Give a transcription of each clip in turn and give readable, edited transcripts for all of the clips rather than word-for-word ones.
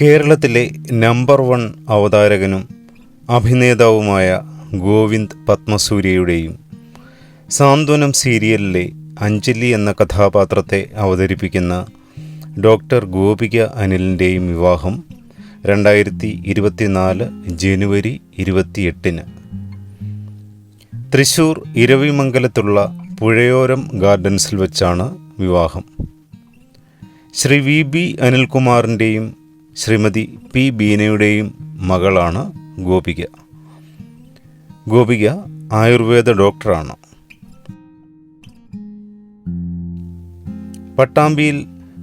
കേരളത്തിലെ നമ്പർ 1 അവതാരകനും അഭിനേതാവുമായ ഗോവിന്ദ് പത്മസൂര്യയുടെയും സാന്ത്വനം സീരിയലിലെ അഞ്ജലി എന്ന കഥാപാത്രത്തെ അവതരിപ്പിക്കുന്ന ഡോക്ടർ ഗോപിക അനിലിൻ്റെയും വിവാഹം 2024 ജനുവരി 28-ന് തൃശ്ശൂർ ഇരവിമംഗലത്തുള്ള പുഴയോരം ഗാർഡൻസിൽ വെച്ചാണ് വിവാഹം. ശ്രീ വി ബി അനിൽകുമാറിൻ്റെയും ശ്രീമതി പി ബീനയുടെയും മകളാണ് ഗോപിക. ഗോപിക ആയുർവേദ ഡോക്ടറാണ്. പട്ടാമ്പിയിൽ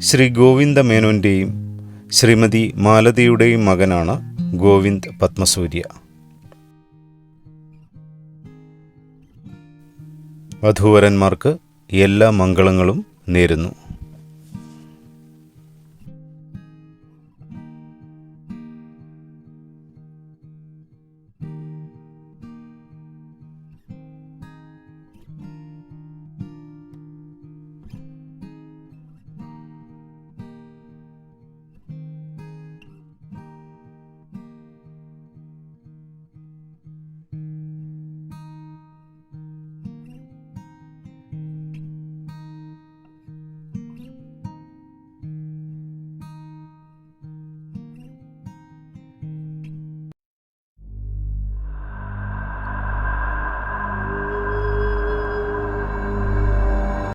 ശ്രീ ഗോവിന്ദ മേനോൻ്റെയും ശ്രീമതി മാലതിയുടെയും മകനാണ് ഗോവിന്ദ് പത്മസൂര്യ. വധൂവരന്മാർക്ക് എല്ലാ മംഗളങ്ങളും നേരുന്നു.